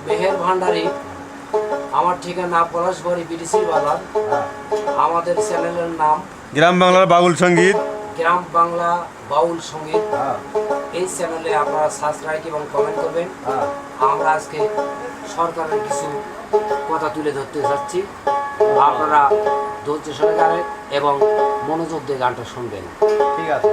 মেহের ভান্ডারী, আমার ঠিকানা পলাশবাড়ি বিডিসি বাজার। আমাদের চ্যানেলের নাম গ্রাম বাংলার বাউল সঙ্গীত। গ্রাম বাংলা বাউল সঙ্গীত। এই চ্যানেলে আপনারা সাবস্ক্রাইব এবং কমেন্ট করবেন। আমরা আজকে সরকারের কিছু কথা তুলে ধরতে যাচ্ছি, আপনারা ধৈর্য সহকারে এবং মনোযোগ দিয়ে গানটা শুনবেন। ঠিক আছে।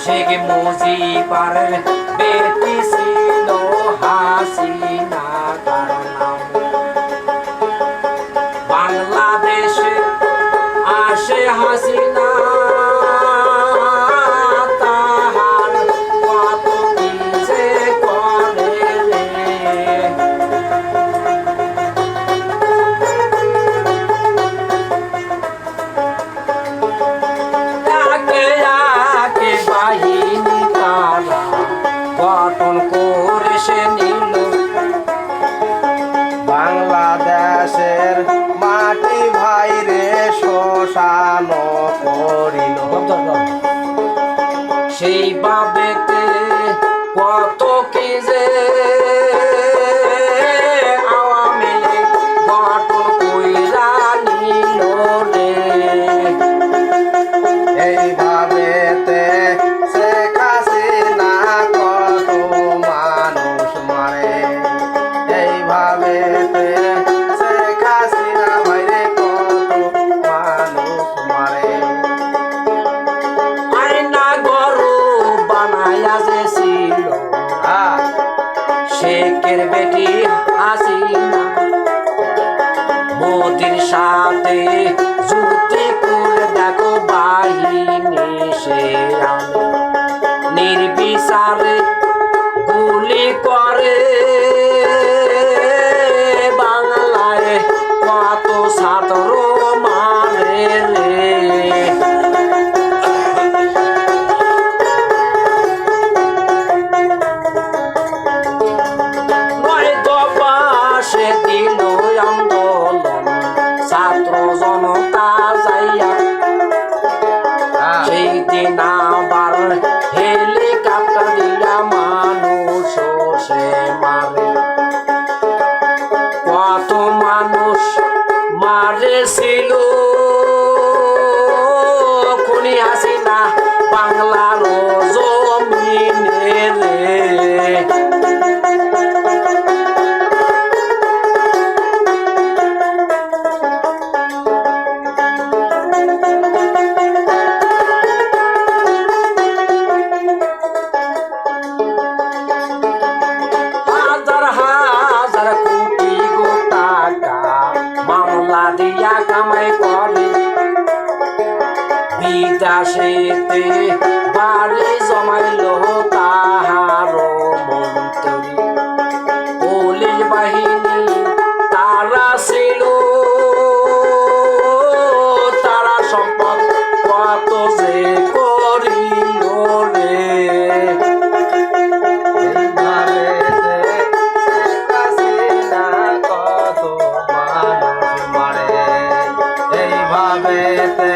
শেখ মুজিবের বেটি ছিল হাসিনা, তার নাম বাংলাদেশে আসে হাসিনা, তাহার কত কি যে করে রে। বাহিনী তারা গঠন করে সে নিল বাংলাদেশের মাটি ভাইরে শ্মশান করিল। সেই বাবেতে কত কি যে আওয়ামী লীগ গঠন কইরা নিল রে। এইভাবেতে শেখ হাসিনা কত মানুষ মারে, এইভাবেতে শেখ হাসিনা ভাইরে কত মানুষ মারে। আয়না গরু বানায়া যে ছিল শেখের বেটি হাসিনা, মোদির সাথে যুক্তি করে দেখো বাহিনী সে আনে, নির্বিচারে গুলি করে বাংলায় কত ছাত্র মারে রে। সে দিল আন্দোলন ছাত্র জনতা যাইয়া, সেই দিন আবার হেলিকপ্টার দিয়া মানুষ সে মারে, কত মানুষ মারেছিল খুনি হাসিনা বাংলার জমিনে রে। কামাই করে বিদেশেতে বাড়ি জমাইল তাহার মন্ত্রী, পুলিশ বাহিনী তারা ছিল, তারা সম্পদ কত যে করিল রে। এইভাবেতে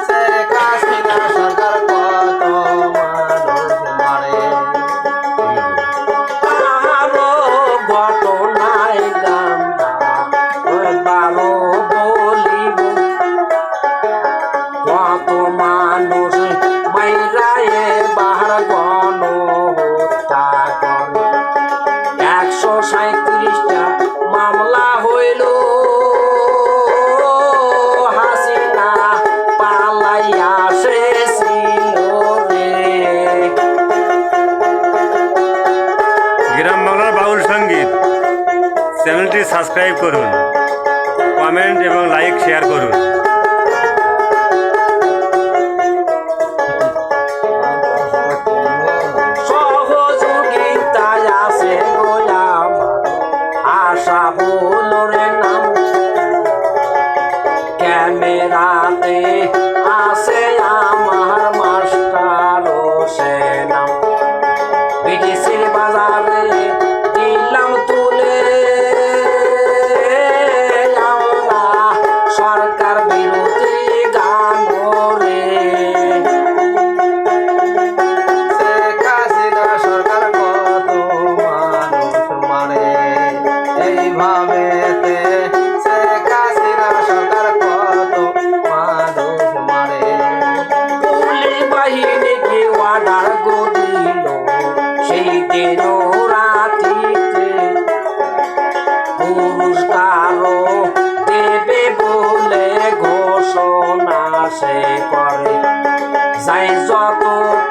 শেখ হাসিনা সরকার কত মানুষ মারে। আরো ঘটনায় গান্ধা বারো বলিব, কত মানুষ মাইরায়ে বাহার গণহত্যা করে, 137টা মামলা হইল, হাসিনা পালাইয়া শেছিল রে। গ্রাম বাংলার বাউল সঙ্গীত চ্যানেলটি সাবস্ক্রাইব করুন, কমেন্ট এবং লাইক শেয়ার করুন। সহযোগিতায় আছে গোলাম আশা বলরে নাম, ক্যামেরাতে আছে আমার মাস্টার সে নাম, বিডিসির বাজারে দিলাম তুলে এইভাবেতে শেখ হাসিনা সরকার কত মানুষ মারে পুলিশ বাহিনীকে অর্ডার দিল সেই দিন রাতিতে পুরস্কারও দেবে বলে ঘোষণা সে করে যাই যত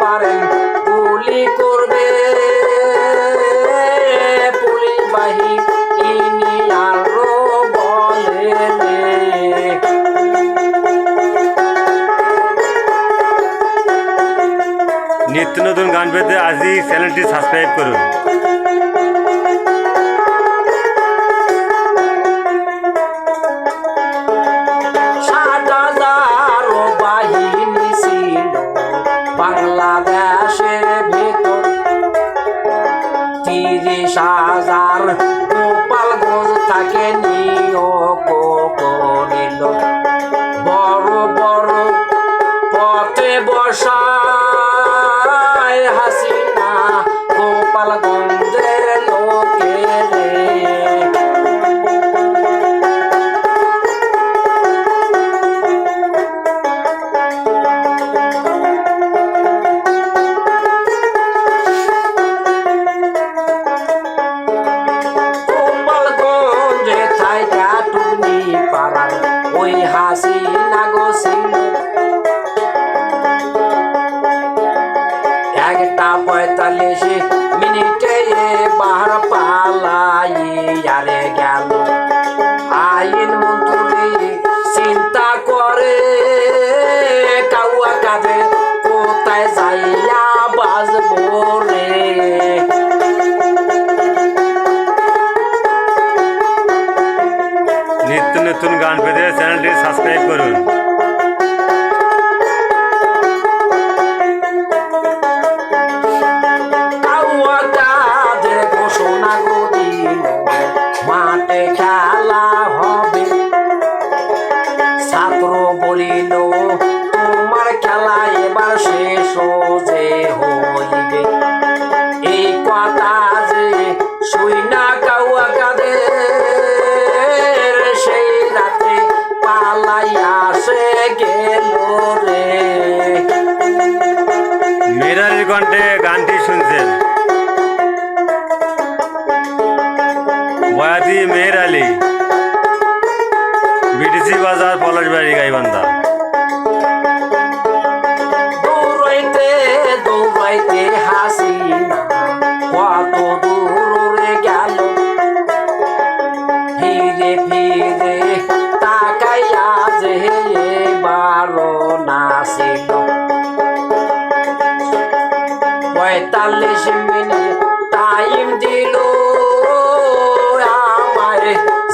পারেন গুলি করবে পুলিশ বাহিনী আরো বলে নিত্য নতুন গান পেতে আজই চ্যানেলটি সাবস্ক্রাইব করুন। বাহিনী ছিল বাংলাদেশের ভিতর 30,000 গোপালগঞ্জ তাকে নিয়োগ করিল বড় বড় পথে বসায় হাসিনা গোপালগঞ্জের লোকেরে ওই হাসিনা গোসিল 1:45 মিনিটে বাহার পালাইয়ারে গেল আইন মন্ত্রী চিন্তা করে কাউয়া কাঁধে কোথায় যাইয়া বাজবো রে নিত্য নতুন গান পেতে চ্যানেলটি সাবস্ক্রাইব করুন। ঘোষণা দিল মাঠে খেলা হবে ছাত্র বলিল তোমার খেলা এবার শেষ যে হইবে এই কথা যে শুই না কাউয়া কাঁদে সেই রাতে পালাইয়া সে গেল রে মেরারির কণ্ঠে গানটি শুনছেন বয়াতি মেহের আলী, বিটিসি বাজার, পলাশবাড়ি, গাইবান্ধা। দৌড়াইতে দৌড়াইতে হাসিনা কত দূরে গেল ফিরে ফিরে তাকাইয়া যে বারো নাছিল 45 মিনিট টাইম দিল আমার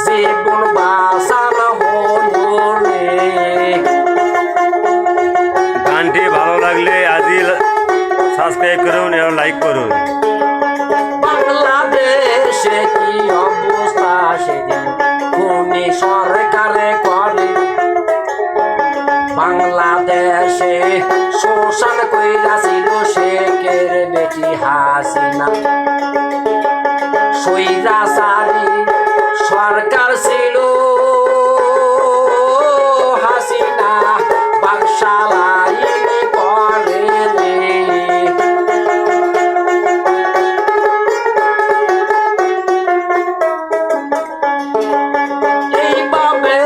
জীবন বাঁচানো হলো রে গানটি ভালো লাগলে আজই সাবস্ক্রাইব করুন এবং লাইক করুন। বাংলাদেশে কি অবস্থা সেদিন খুনি সরকারে করে বাংলাদেশে শোষণ কইরাছিল শেখের বেটি হাসিনা স্বৈরাচারী সরকার ছিল হাসিনা বাকশালাই করে রে এইভাবে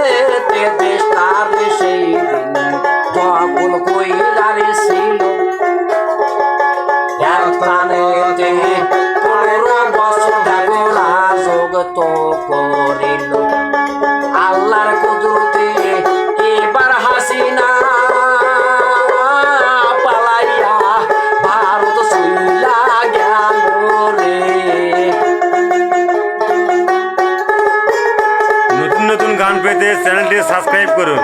দেশটার সেই দিন দখল কইরারে ছিল একটানেতে 15 বছর দেখো রাজত্ব করিল আল্লাহর কুদরতে এবার হাসিনা পালাইয়া ভারত চইলা গেল রে নতুন নতুন গান পেতে চ্যানেলটি সাবস্ক্রাইব করুন।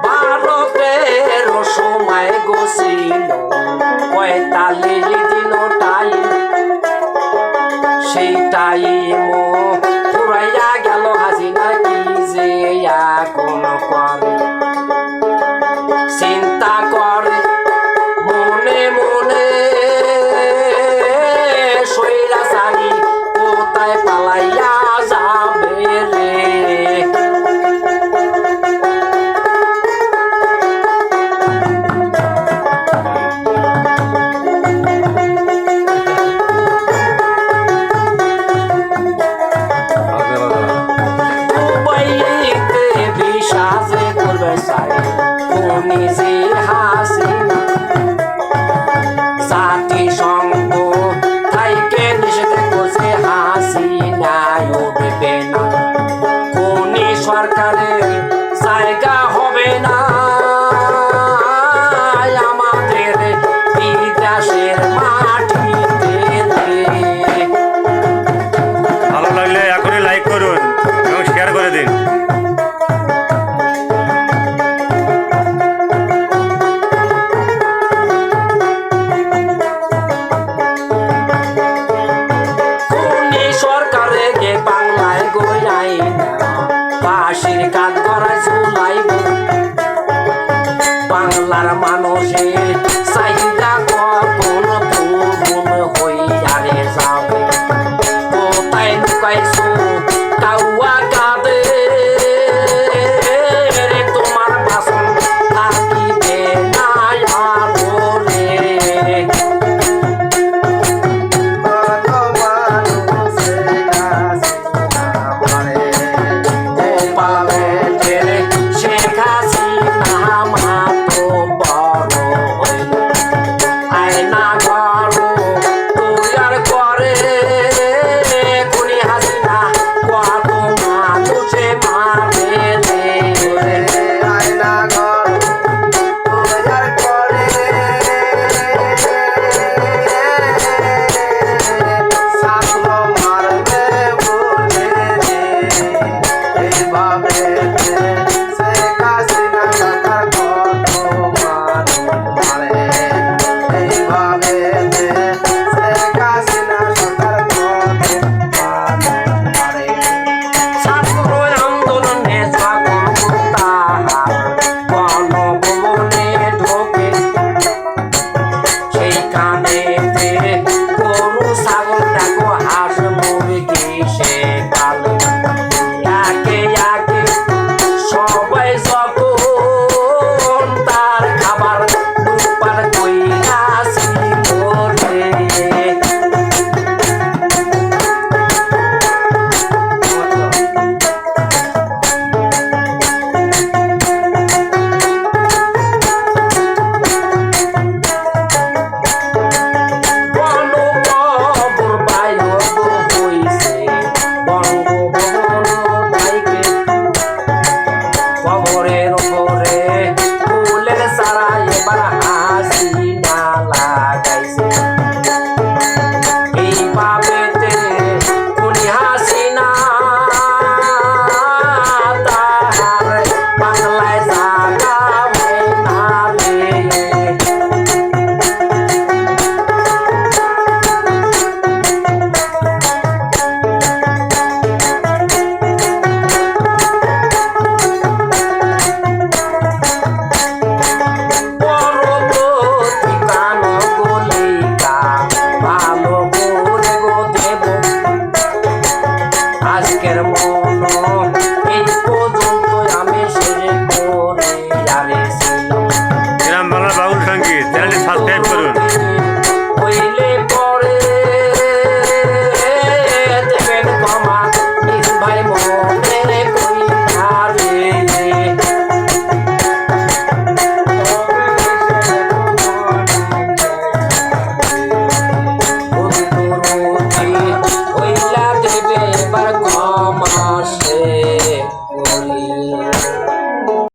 ভারতের সময় গোছিল 45 দিন টাইম সেই টাইম পুরাইয়া গেল হাসিনা কি যে এখন করে চিন্তা করে মানুষের চাহিদা